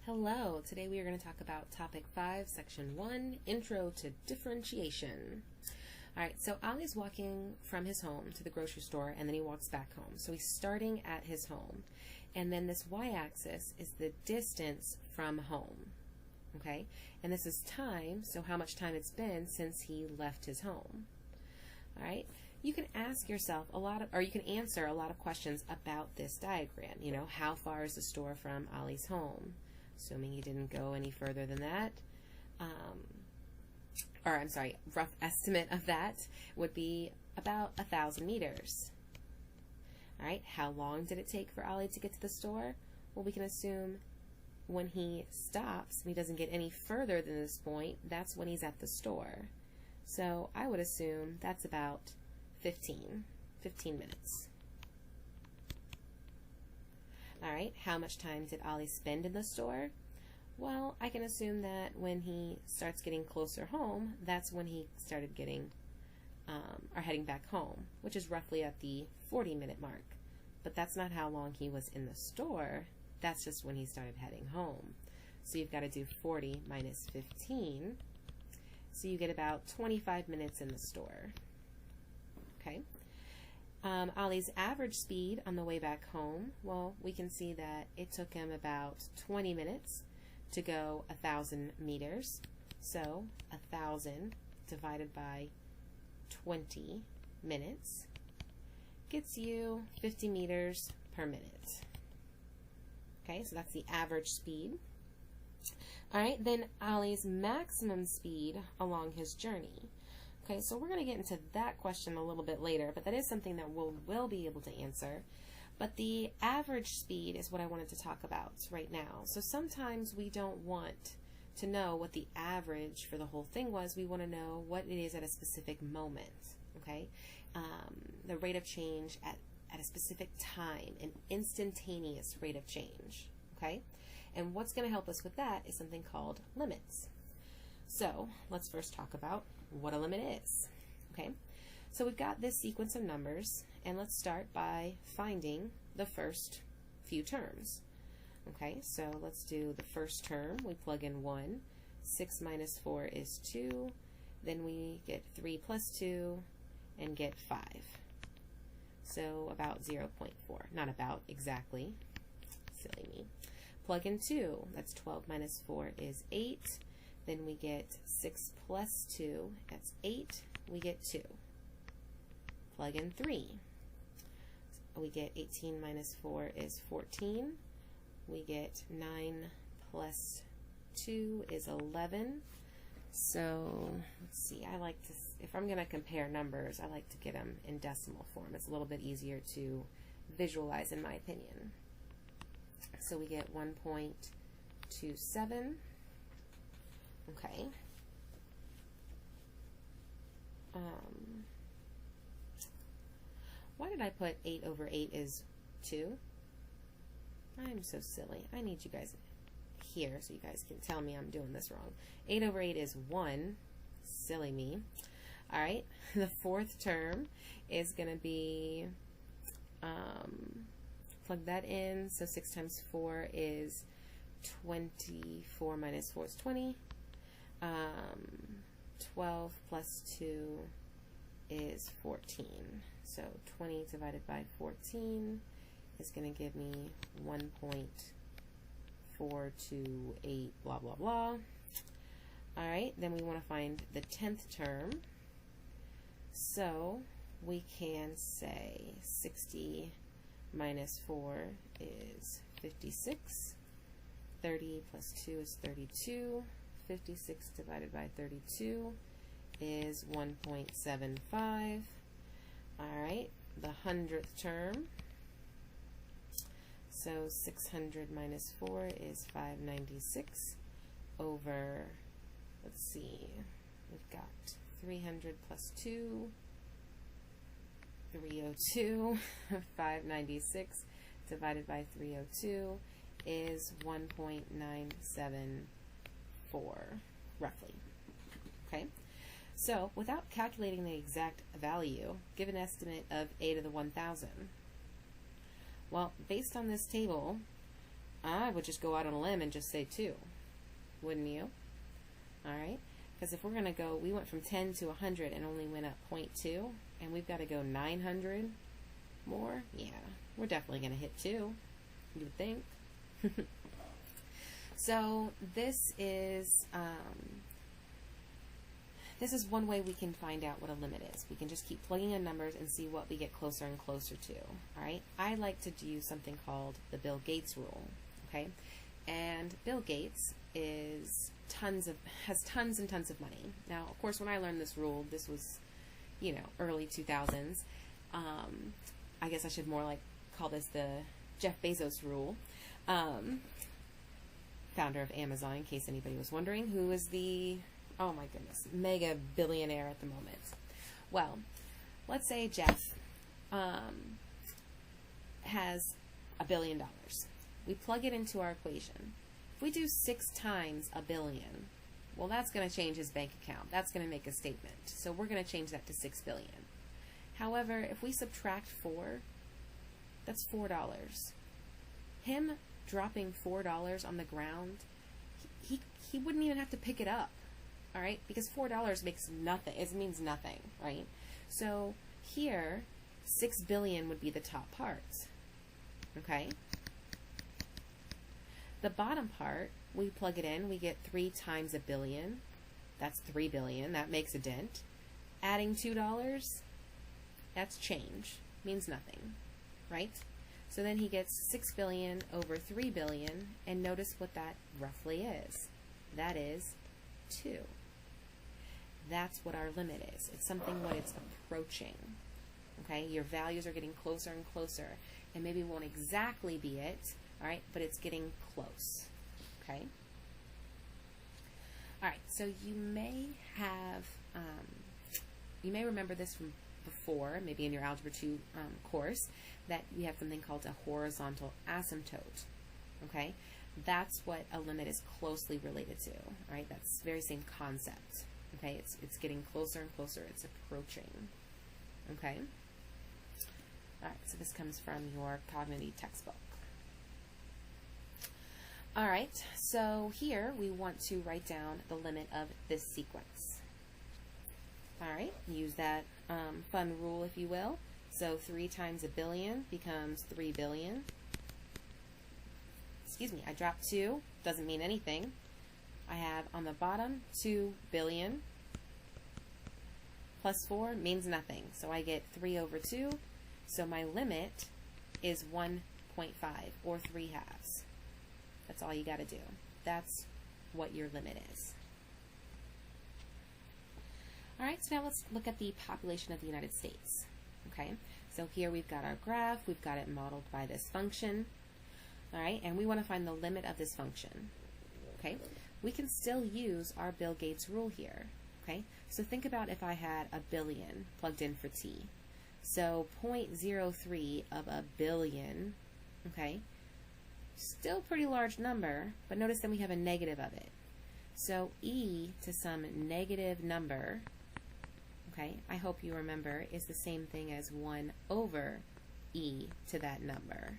Hello, today we are going to talk about topic 5, section 1, intro to differentiation. Alright, so Ali's walking from his home to the grocery store and then he walks back home. So he's starting at his home. And then this y-axis is the distance from home. Okay? And this is time, so how much time it's been since he left his home. Alright? You can ask yourself you can answer a lot of questions about this diagram. You know, how far is the store from Ali's home? Assuming he didn't go any further than that. Rough estimate of that would be about 1,000 meters. Alright, how long did it take for Ali to get to the store? Well, we can assume when he stops, when he doesn't get any further than this point, that's when he's at the store. So I would assume that's about 15 minutes. Alright, how much time did Ali spend in the store? Well, I can assume that when he starts getting closer home, that's when he started getting, or heading back home, which is roughly at the 40-minute mark. But that's not how long he was in the store, that's just when he started heading home. So you've got to do 40 minus 15, so you get about 25 minutes in the store. Okay. Ali's average speed on the way back home, well, we can see that it took him about 20 minutes to go 1,000 meters. So 1,000 divided by 20 minutes gets you 50 meters per minute. Okay, so that's the average speed. Alright, then Ali's maximum speed along his journey. Okay, so we're going to get into that question a little bit later, but that is something that we'll be able to answer. But the average speed is what I wanted to talk about right now. So sometimes we don't want to know what the average for the whole thing was. We want to know what it is at a specific moment, okay? The rate of change at a specific time, an instantaneous rate of change, okay? And what's going to help us with that is something called limits. So let's first talk about what a limit is. Okay, so we've got this sequence of numbers, and let's start by finding the first few terms. Okay, so let's do the first term. We plug in 1. 6 minus 4 is 2. Then we get 3 plus 2 and get 5. So about 0.4. Not about, exactly. Silly me. Plug in 2. That's 12 minus 4 is 8. Then we get 6 plus 2, that's 8, we get 2. Plug in 3. We get 18 minus 4 is 14. We get 9 plus 2 is 11. So, let's see, if I'm going to compare numbers, I like to get them in decimal form. It's a little bit easier to visualize, in my opinion. So we get 1.27. Okay. Why did I put 8 over 8 is 2? I'm so silly. I need you guys here so you guys can tell me I'm doing this wrong. 8 over 8 is 1. Silly me. Alright, the fourth term is going to be, plug that in, so 6 times 4 is 24 minus 4 is 20. 12 plus 2 is 14. So 20 divided by 14 is going to give me 1.428 blah blah blah. Alright, then we want to find the 10th term. So we can say 60 minus 4 is 56. 30 plus 2 is 32. 56 divided by 32 is 1.75. Alright, the 100th term. So 600 minus 4 is 596 over, let's see, we've got 300 plus 2, 302. 596 divided by 302 is 1.974, roughly. Okay, so without calculating the exact value, give an estimate of a to the 1,000. Well, based on this table, I would just go out on a limb and just say 2. Wouldn't you? All right. Because if we're going to go, we went from 10 to 100 and only went up 0.2, and we've got to go 900 more. Yeah, we're definitely going to hit 2, you would think. So this is one way we can find out what a limit is. We can just keep plugging in numbers and see what we get closer and closer to. All right. I like to use something called the Bill Gates rule. Okay, and Bill Gates has tons and tons of money. Now, of course, when I learned this rule, this was, early 2000s. I guess I should more like call this the Jeff Bezos rule. Founder of Amazon, in case anybody was wondering, who is the, oh my goodness, mega billionaire at the moment. Well, let's say Jeff has $1 billion. We plug it into our equation. If we do 6 times $1 billion, well, that's going to change his bank account. That's going to make a statement. So we're going to change that to 6 billion. However, if we subtract 4, that's $4. Him dropping $4 on the ground, he wouldn't even have to pick it up, all right? Because $4 makes nothing. It means nothing, right? So here, 6 billion would be the top part, okay? The bottom part, we plug it in, we get 3 times $1 billion. That's 3 billion. That makes a dent. Adding $2, that's change. Means nothing, right? So then he gets 6 billion over 3 billion, and notice what that roughly is. That is 2. That's what our limit is. It's something what it's approaching. Okay, your values are getting closer and closer, and maybe won't exactly be it, all right, but it's getting close. Okay. All right, so you may have, you may remember this from before, maybe in your Algebra 2 course, that we have something called a horizontal asymptote. Okay, that's what a limit is closely related to. All right, that's the very same concept. Okay, it's getting closer and closer. It's approaching. Okay. All right, so this comes from your cognitive textbook. All right, so here we want to write down the limit of this sequence. All right, use that fun rule, if you will. So 3 times $1 billion becomes 3 billion. Excuse me, I dropped 2, doesn't mean anything. I have on the bottom 2 billion plus 4 means nothing. So I get 3 over 2. So my limit is 1.5 or 3/2. That's all you got to do. That's what your limit is. All right, so now let's look at the population of the United States. Okay, so here we've got our graph. We've got it modeled by this function. All right, and we want to find the limit of this function. Okay, we can still use our Bill Gates rule here. Okay, so think about if I had $1 billion plugged in for t. So 0.03 of $1 billion, okay, still pretty large number, but notice then we have a negative of it. So e to some negative number, okay, I hope you remember, is the same thing as 1 over e to that number.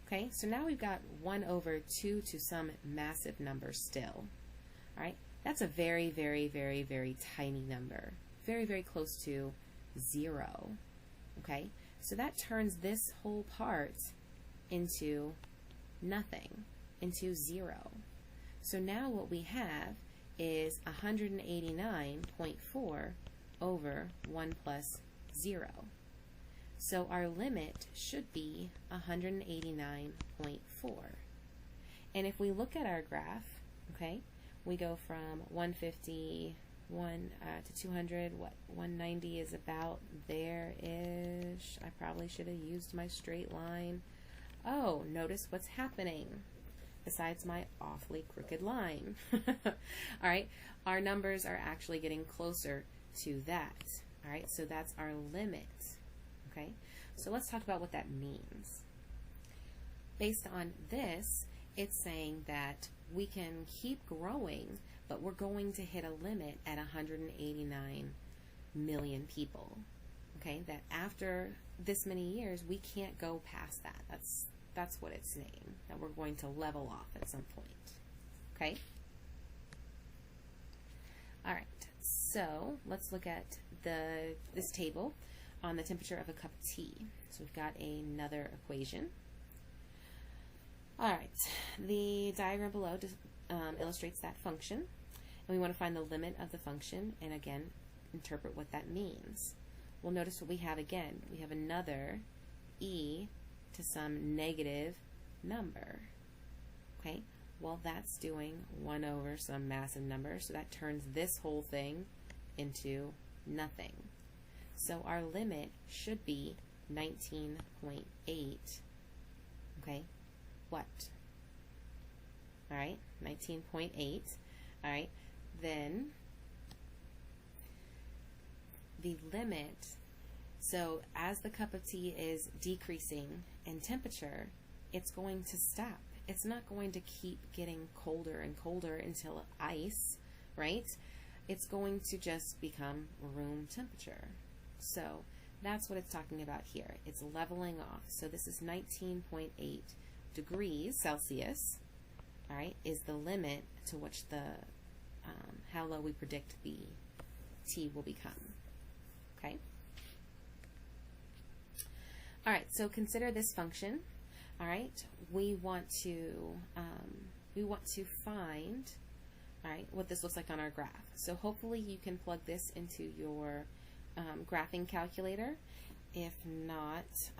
Okay, so now we've got 1 over 2 to some massive number still. All right, that's a very, very, very, very tiny number. Very, very close to 0. Okay, so that turns this whole part into nothing, into 0. So now what we have is 189.4 over 1 plus 0. So our limit should be 189.4. And if we look at our graph, okay, we go from 151 to 200. What 190 is about there-ish. I probably should have used my straight line. Oh, notice what's happening besides my awfully crooked line. All right, our numbers are actually getting closer to that. All right, so that's our limit. Okay, so let's talk about what that means. Based on this, it's saying that we can keep growing, but we're going to hit a limit at 189 million people. Okay, that after this many years, we can't go past that. That's what it's saying, that we're going to level off at some point. Okay? All right, so let's look at this table on the temperature of a cup of tea. So we've got another equation. All right, the diagram below illustrates that function, and we want to find the limit of the function, and again, interpret what that means. Well, notice what we have again. We have another e to some negative number. Okay, well, that's doing 1 over some massive number, so that turns this whole thing into nothing. So our limit should be 19.8. Okay, what? All right, 19.8. All right, then the limit, so as the cup of tea is decreasing in temperature, it's going to stop. It's not going to keep getting colder and colder until ice, right? It's going to just become room temperature. So that's what it's talking about here. It's leveling off. So this is 19.8 degrees Celsius, all right, is the limit to which the how low we predict the tea will become. Okay. All right. So consider this function. All right. We want to find, all right, what this looks like on our graph. So hopefully you can plug this into your graphing calculator. If not,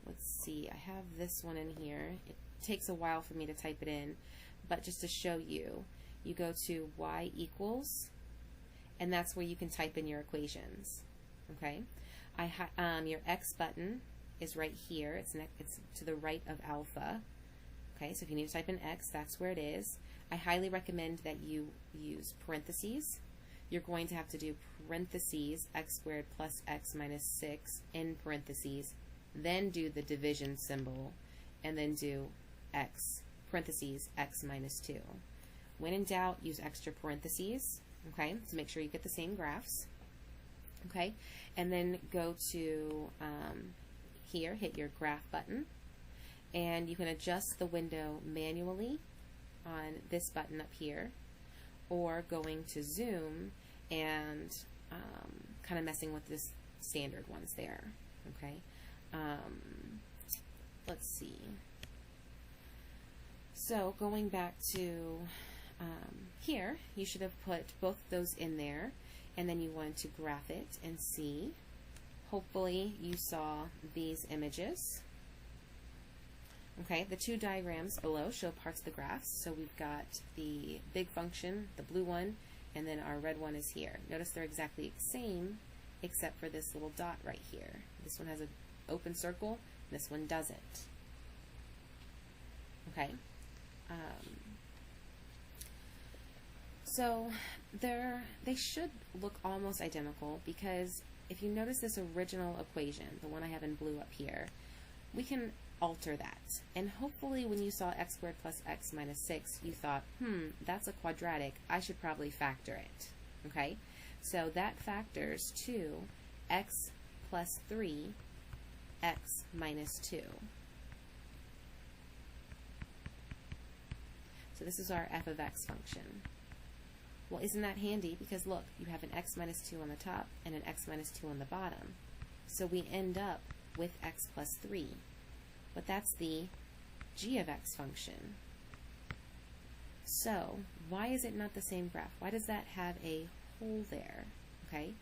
let's see. I have this one in here. It takes a while for me to type it in, but just to show you, you go to y equals, and that's where you can type in your equations. Okay, your x button is right here. It's to the right of alpha. Okay, so if you need to type in x, that's where it is. I highly recommend that you use parentheses. You're going to have to do parentheses x squared plus x minus 6 in parentheses, then do the division symbol, and then do x parentheses x minus 2. When in doubt, use extra parentheses, okay, to make sure you get the same graphs. Okay, and then go to here, hit your graph button, and you can adjust the window manually on this button up here, or going to zoom and kind of messing with this standard ones there. Okay, let's see. So going back to here, you should have put both those in there, and then you want to graph it and see. Hopefully you saw these images. Okay, the two diagrams below show parts of the graphs. So we've got the big function, the blue one, and then our red one is here. Notice they're exactly the same except for this little dot right here. This one has an open circle, this one doesn't. Okay. So they should look almost identical, because if you notice this original equation, the one I have in blue up here, we can alter that. And hopefully when you saw x squared plus x minus 6, you thought, that's a quadratic. I should probably factor it. Okay? So that factors to x plus 3, x minus 2. So this is our f of x function. Well, isn't that handy? Because look, you have an x minus 2 on the top and an x minus 2 on the bottom. So we end up with x plus 3. But that's the g of x function. So why is it not the same graph? Why does that have a hole there? Okay,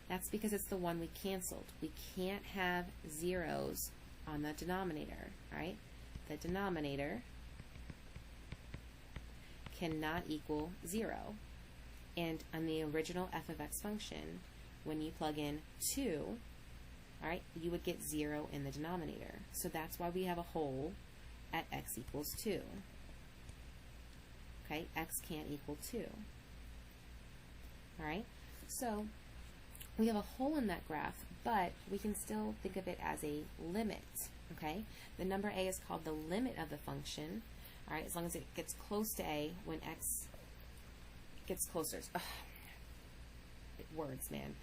that's because it's the one we canceled. We can't have zeros on the denominator, right? The denominator cannot equal 0. And on the original f of x function, when you plug in 2, all right, you would get 0 in the denominator. So that's why we have a hole at x equals 2. Okay, x can't equal 2. All right, so we have a hole in that graph, but we can still think of it as a limit. Okay, the number a is called the limit of the function. All right, as long as it gets close to a when x gets closer. Ugh, words, man.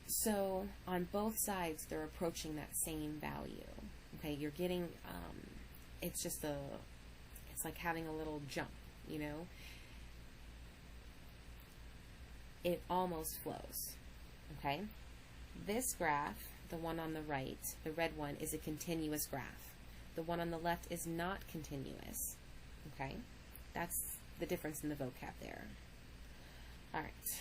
So on both sides, they're approaching that same value. Okay, you're getting, it's just it's like having a little jump, you know? It almost flows, okay? This graph, the one on the right, the red one, is a continuous graph. The one on the left is not continuous, okay? That's the difference in the vocab there. All right.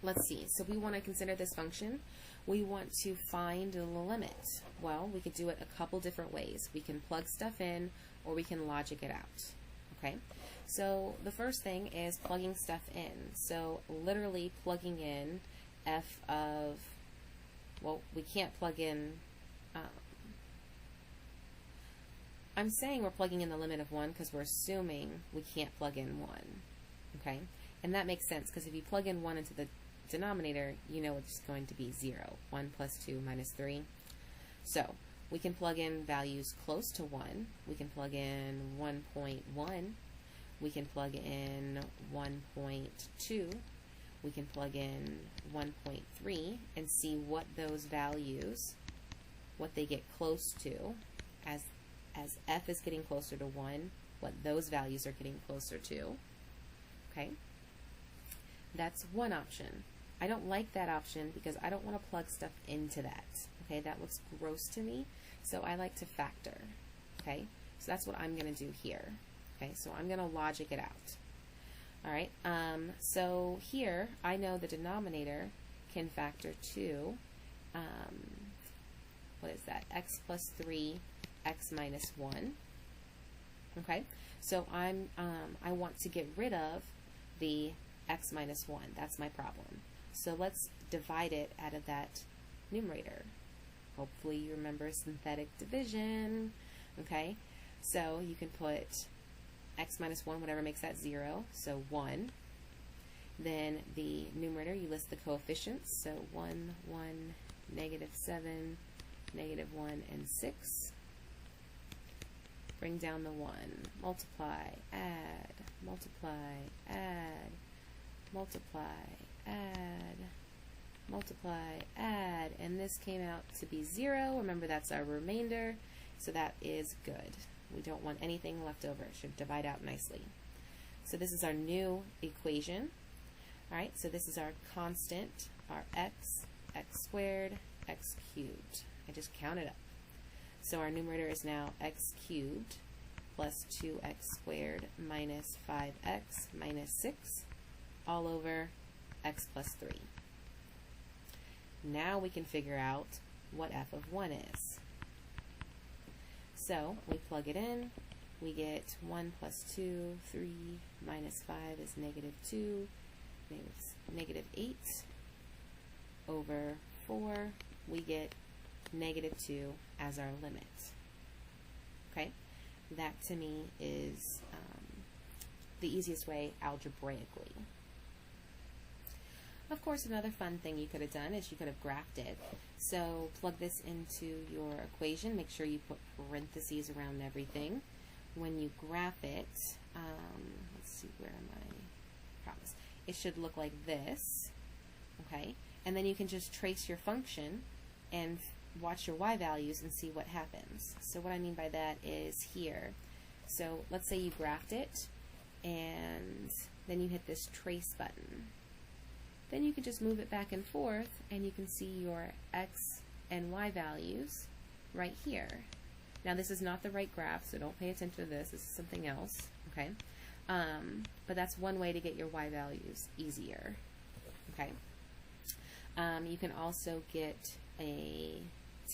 Let's see. So we want to consider this function. We want to find the limit. Well, we could do it a couple different ways. We can plug stuff in, or we can logic it out. Okay? So the first thing is plugging stuff in. So literally plugging in f of, well, we can't plug in, I'm saying we're plugging in the limit of 1 because we're assuming we can't plug in 1. Okay? And that makes sense because if you plug in 1 into the denominator, you know it's going to be 0. 1 plus 2 minus 3. So we can plug in values close to 1. We can plug in 1.1. We can plug in 1.2. We can plug in 1.3 and see what those values, what they get close to as f is getting closer to 1, what those values are getting closer to. Okay? That's one option. I don't like that option because I don't want to plug stuff into that. Okay, that looks gross to me, so I like to factor. Okay, so that's what I'm going to do here. Okay, so I'm going to logic it out. All right, so here I know the denominator can factor to, what is that, x plus 3, x minus 1. Okay, so I want to get rid of the x minus 1. That's my problem. So let's divide it out of that numerator. Hopefully you remember synthetic division. Okay, so you can put x minus 1, whatever makes that 0, so 1. Then the numerator, you list the coefficients, so 1, 1, negative 7, negative 1, and 6. Bring down the 1. Multiply, add, multiply, add, multiply, add, multiply, add, and this came out to be 0. Remember, that's our remainder, so that is good. We don't want anything left over. It should divide out nicely. So this is our new equation. All right, so this is our constant, our x, x squared, x cubed. I just counted up. So our numerator is now x cubed plus 2x squared minus 5x minus 6 all over x plus 3. Now we can figure out what f of 1 is. So we plug it in, we get 1 plus 2, 3 minus 5 is negative 2, negative 8 over 4, we get negative 2 as our limit. Okay, that to me is the easiest way algebraically. Of course, another fun thing you could have done is you could have graphed it. So plug this into your equation. Make sure you put parentheses around everything. When you graph it, let's see, where am I? Promise. It should look like this. Okay, and then you can just trace your function and watch your y values and see what happens. So what I mean by that is here. So let's say you graphed it, and then you hit this trace button. Then you can just move it back and forth, and you can see your x and y values right here. Now this is not the right graph, so don't pay attention to this. This is something else, okay? But that's one way to get your y values easier, okay? You can also get a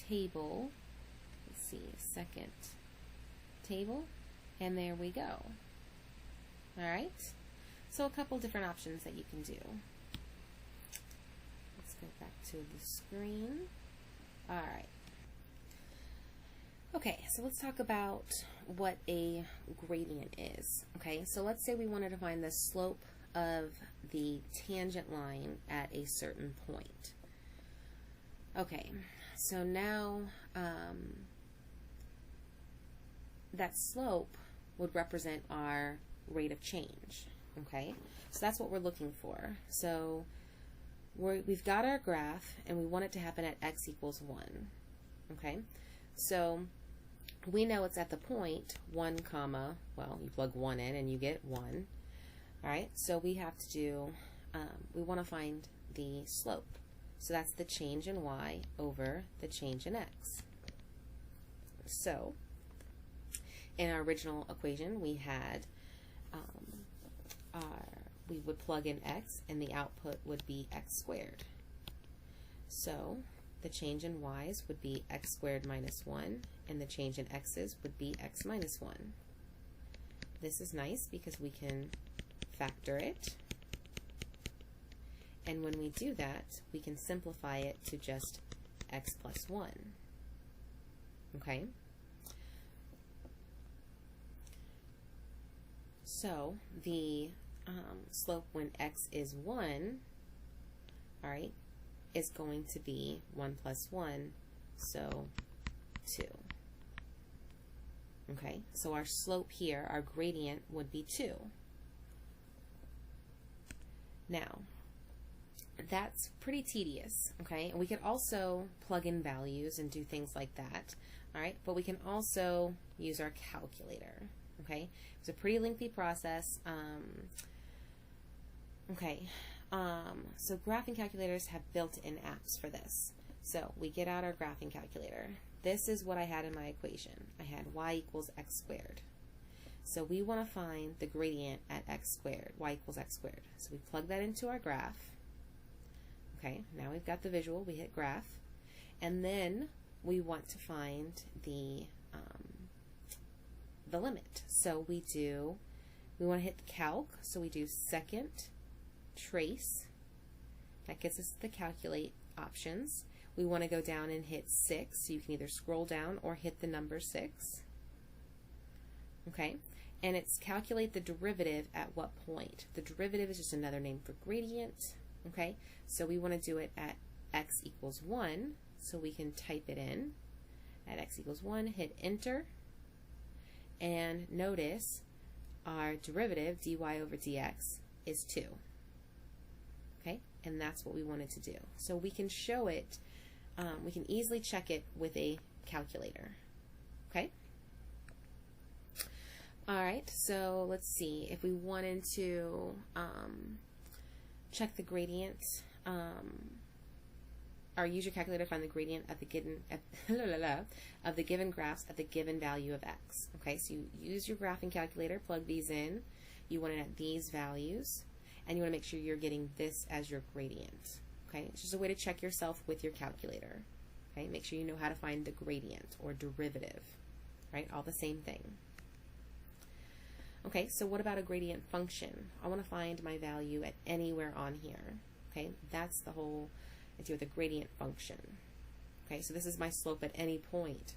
table. Let's see, second table, and there we go. All right, so a couple different options that you can do. Let's go back to the screen. All right. Okay, so let's talk about what a gradient is. Okay, so let's say we wanted to find the slope of the tangent line at a certain point. Okay, so now that slope would represent our rate of change. Okay, so that's what we're looking for. So we've got our graph, and we want it to happen at x equals 1. Okay, so we know it's at the point 1 comma, well, you plug 1 in and you get 1. All right, so we have to do, we want to find the slope. So that's the change in y over the change in x. So in our original equation, we had we would plug in x, and the output would be x squared. So the change in y's would be x squared minus 1, and the change in x's would be x minus 1. This is nice because we can factor it, and when we do that, we can simplify it to just x plus 1. Okay? So the slope when x is 1, all right, is going to be 1 plus 1, so 2. Okay, so our slope here, our gradient, would be 2. Now, that's pretty tedious, okay? And we could also plug in values and do things like that, all right? But we can also use our calculator, okay? It's a pretty lengthy process. So graphing calculators have built-in apps for this. So we get out our graphing calculator. This is what I had in my equation. I had y equals x squared. So we want to find the gradient at x squared, y equals x squared. So we plug that into our graph. Okay, now we've got the visual, we hit graph. And then we want to find the limit. So we want to hit the calc, so we do second trace. That gets us the calculate options. We want to go down and hit 6, so you can either scroll down or hit the number 6. Okay, and it's calculate the derivative at what point. The derivative is just another name for gradient. Okay, so we want to do it at x equals 1, so we can type it in. At x equals 1, hit enter, and notice our derivative, dy over dx, is 2. Okay, and that's what we wanted to do. So we can show it, we can easily check it with a calculator. Okay? Alright, so let's see. If we wanted to check the gradient, or use your calculator to find the gradient of the given graphs at the given value of x. Okay, so you use your graphing calculator, plug these in. You want it at these values, and you want to make sure you're getting this as your gradient. Okay, it's just a way to check yourself with your calculator. Okay, make sure you know how to find the gradient or derivative. Right, all the same thing. Okay, so what about a gradient function? I want to find my value at anywhere on here. Okay, that's the whole idea with a gradient function. Okay, so this is my slope at any point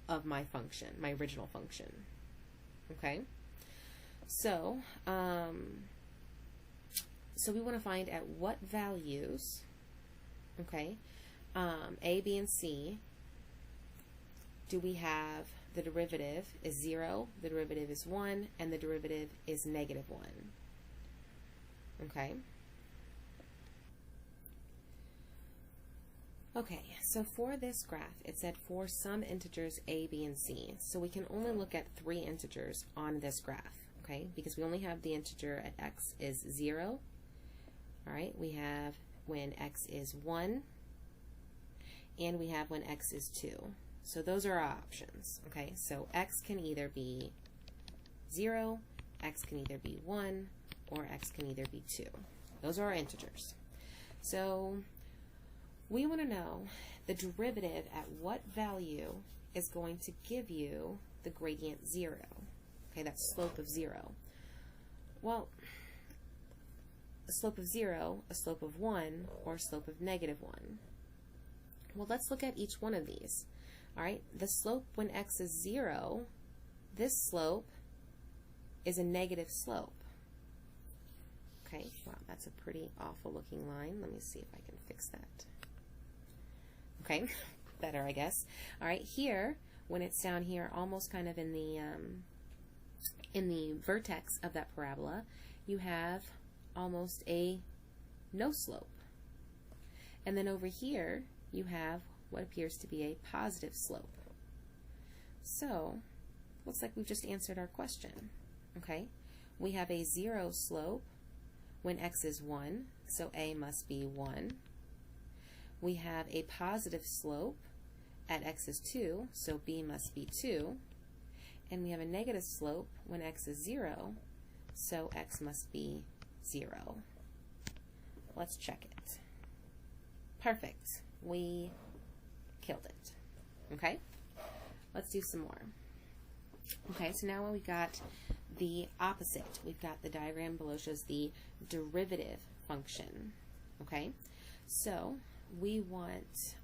of my function, my original function. Okay, so so we want to find at what values, okay, a, b, and c, do we have the derivative is 0, the derivative is 1, and the derivative is negative 1. Okay. Okay, so for this graph, it said for some integers a, b, and c. So we can only look at 3 integers on this graph, okay, because we only have the integer at x is 0. All right, we have when x is 1, and we have when x is 2. So those are our options, okay? So x can either be 0, x can either be 1, or x can either be 2. Those are our integers. So we want to know the derivative at what value is going to give you the gradient 0. Okay, that slope of 0. Well, a slope of 0, a slope of 1, or a slope of negative 1. Well, let's look at each one of these. All right, the slope when x is 0, this slope is a negative slope. Okay, wow, that's a pretty awful looking line. Let me see if I can fix that. Okay, better, I guess. All right, here, when it's down here, almost kind of in the vertex of that parabola, you have almost a no slope. And then over here, you have what appears to be a positive slope. So, looks like we've just answered our question, okay? We have a 0 slope when x is 1, so a must be 1. We have a positive slope at x is 2, so b must be 2. And we have a negative slope when x is 0, so x must be 0. Let's check it. Perfect. We killed it. Okay? Let's do some more. Okay, so now we got the opposite. We've got the diagram below shows the derivative function. Okay? So we want,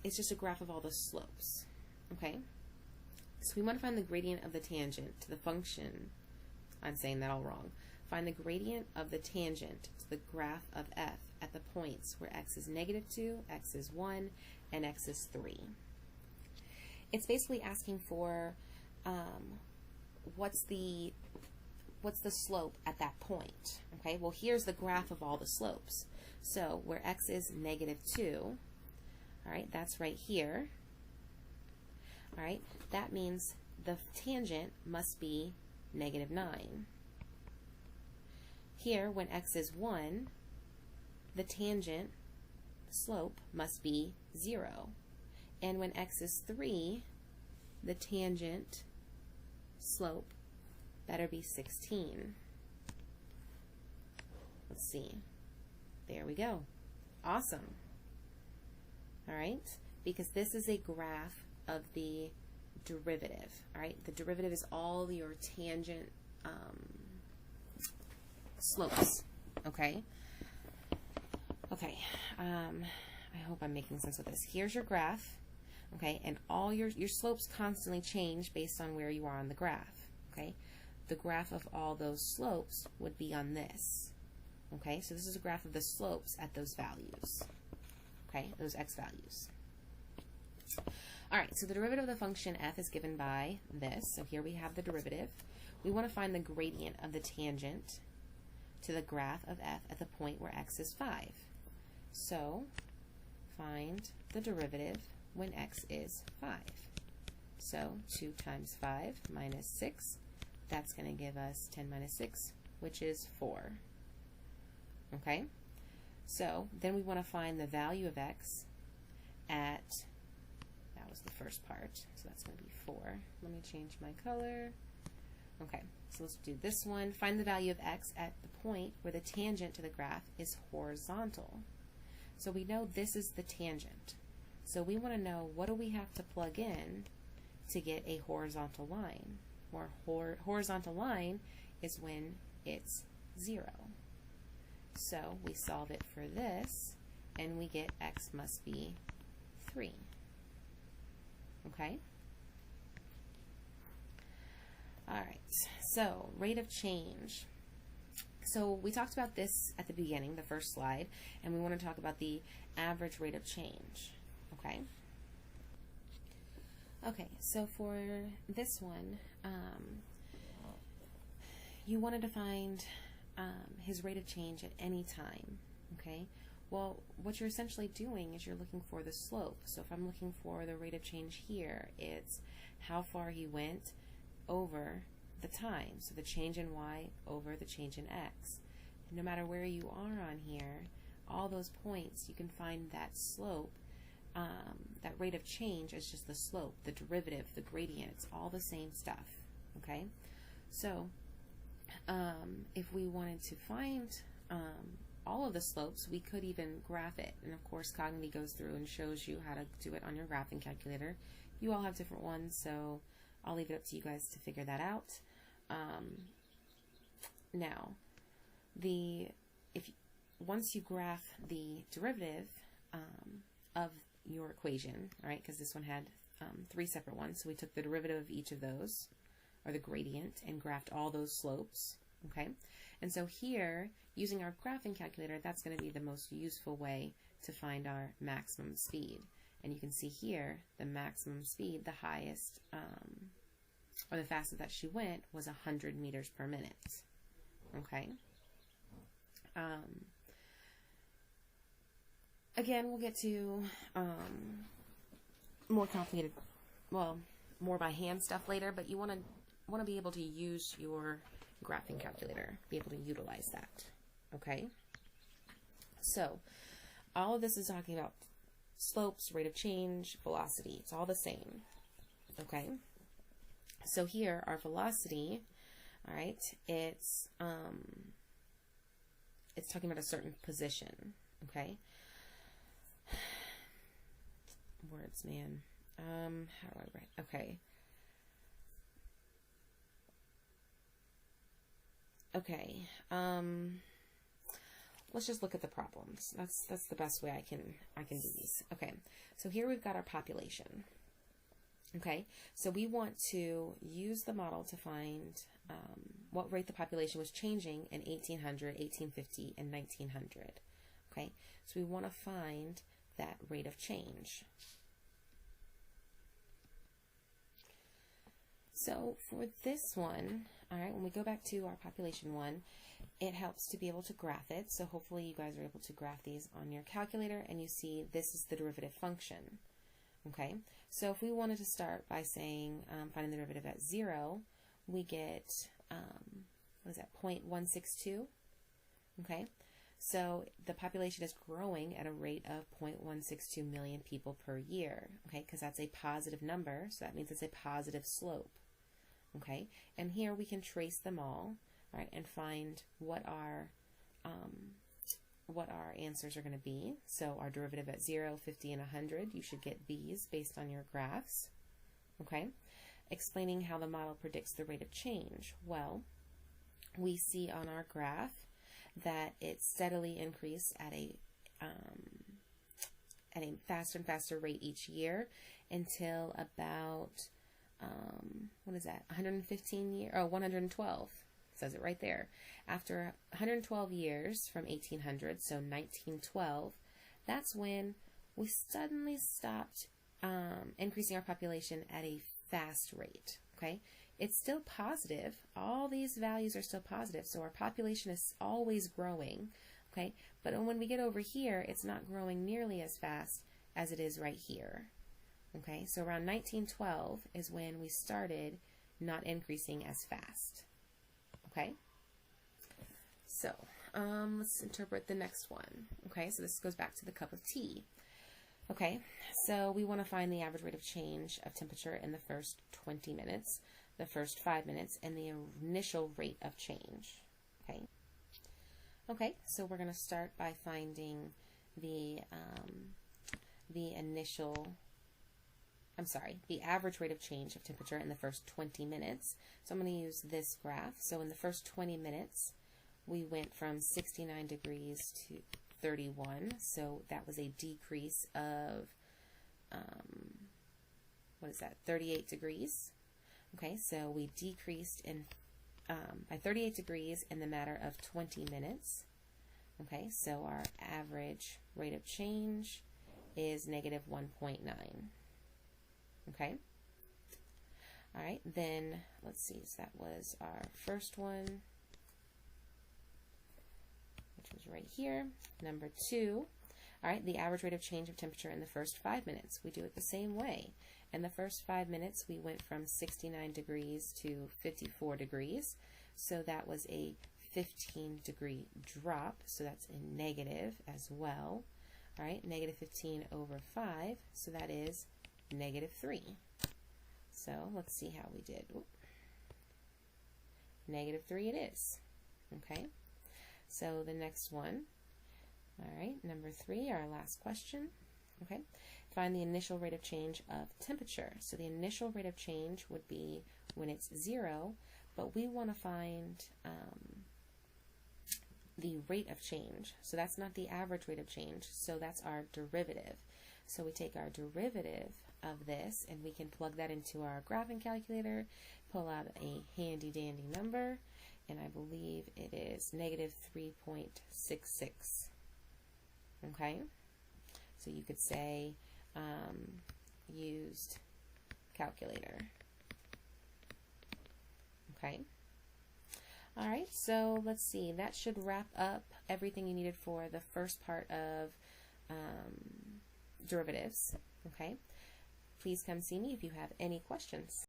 it's just a graph of all the slopes. Okay? So we want to find the gradient of the tangent to the function. I'm saying that all wrong. Find the gradient of the tangent to the graph of f at the points where x is -2, x is 1, and x is 3. It's basically asking for what's the slope at that point. Okay, well here's the graph of all the slopes. So where x is -2, all right, that's right here. All right, that means the tangent must be -9. Here, when x is 1, the tangent slope must be 0. And when x is 3, the tangent slope better be 16. Let's see. There we go. Awesome. All right, because this is a graph of the derivative. All right, the derivative is all your tangent slopes. Okay. Okay. I hope I'm making sense with this. Here's your graph. Okay, and all your slopes constantly change based on where you are on the graph. Okay, the graph of all those slopes would be on this. Okay, so this is a graph of the slopes at those values. Okay, those x values. All right, so the derivative of the function f is given by this. So here we have the derivative. We want to find the gradient of the tangent to the graph of f at the point where x is 5. So find the derivative when x is 5. So 2 times 5 minus 6, that's going to give us 10 minus 6, which is 4. Okay? So then we want to find the value of x at, that was the first part, so that's going to be 4. Let me change my color. Okay, so let's do this one. Find the value of x at the point where the tangent to the graph is horizontal. So we know this is the tangent. So we want to know, what do we have to plug in to get a horizontal line? Or horizontal line is when it's 0. So we solve it for this, and we get x must be 3. Okay? All right, so rate of change. So we talked about this at the beginning, the first slide, and we want to talk about the average rate of change. Okay? Okay, so for this one, you wanted to find his rate of change at any time. Okay? Well, what you're essentially doing is you're looking for the slope. So if I'm looking for the rate of change here, it's how far he went over the time, so the change in y over the change in x. No matter where you are on here, all those points, you can find that slope, that rate of change is just the slope, the derivative, the gradient, it's all the same stuff. Okay, so if we wanted to find all of the slopes, we could even graph it, and of course Cognigy goes through and shows you how to do it on your graphing calculator. You all have different ones, so I'll leave it up to you guys to figure that out. Now, once you graph the derivative of your equation, all right, because this one had 3 separate ones, so we took the derivative of each of those, or the gradient, and graphed all those slopes. Okay, and so here, using our graphing calculator, that's going to be the most useful way to find our maximum speed. And you can see here, the maximum speed, the highest, or the fastest that she went was 100 meters per minute. Okay. Again, we'll get to more complicated, well, more by hand stuff later, but you want to be able to use your graphing calculator, be able to utilize that, okay? So, all of this is talking about slopes, rate of change, velocity. It's all the same, okay? So here, our velocity, all right, it's talking about a certain position, okay? Words, man. How do I write? Okay. Okay. Let's just look at the problems. That's the best way I can do these. Okay. So here we've got our population. Okay. So we want to use the model to find what rate the population was changing in 1800, 1850, and 1900. Okay. So we want to find that rate of change. So for this one, all right, when we go back to our population one, it helps to be able to graph it. So hopefully you guys are able to graph these on your calculator and you see this is the derivative function. Okay, so if we wanted to start by saying finding the derivative at 0, we get, what is that, 0.162? Okay, so the population is growing at a rate of 0.162 million people per year, okay, because that's a positive number, so that means it's a positive slope. Okay, and here we can trace them all, right, and find what our answers are going to be. So our derivative at 0, 50, and 100, you should get these based on your graphs. Okay, explaining how the model predicts the rate of change. Well, we see on our graph that it steadily increased at a faster and faster rate each year until about what is that, 115 years, or 112, says it right there. After 112 years from 1800, so 1912, that's when we suddenly stopped increasing our population at a fast rate, okay? It's still positive. All these values are still positive, so our population is always growing, okay? But when we get over here, it's not growing nearly as fast as it is right here. Okay, so around 1912 is when we started not increasing as fast. Okay, so let's interpret the next one. Okay, so this goes back to the cup of tea. Okay, so we want to find the average rate of change of temperature in the first 20 minutes, the first 5 minutes, and the initial rate of change. Okay, okay, so we're going to start by finding the average rate of change of temperature in the first 20 minutes. So I'm going to use this graph. So in the first 20 minutes, we went from 69 degrees to 31. So that was a decrease of, 38 degrees. Okay, so we decreased by 38 degrees in the matter of 20 minutes. Okay, so our average rate of change is negative 1.9. Okay. All right, then let's see, so that was our first one, which was right here. Number 2, all right, the average rate of change of temperature in the first 5 minutes. We do it the same way. In the first 5 minutes, we went from 69 degrees to 54 degrees. So that was a 15-degree drop, so that's a negative as well. All right, negative 15 over 5, so that is negative 3. So let's see how we did. Oop. Negative 3 it is. Okay, so the next one, all right, number 3, our last question. Okay, find the initial rate of change of temperature. So the initial rate of change would be when it's 0, but we want to find the rate of change. So that's not the average rate of change, so that's our derivative. So we take our derivative of this and we can plug that into our graphing calculator, pull out a handy dandy number, and I believe it is negative 3.66. Okay, so you could say used calculator. Okay. All right, so let's see. That should wrap up everything you needed for the first part of derivatives. Okay, please come see me if you have any questions.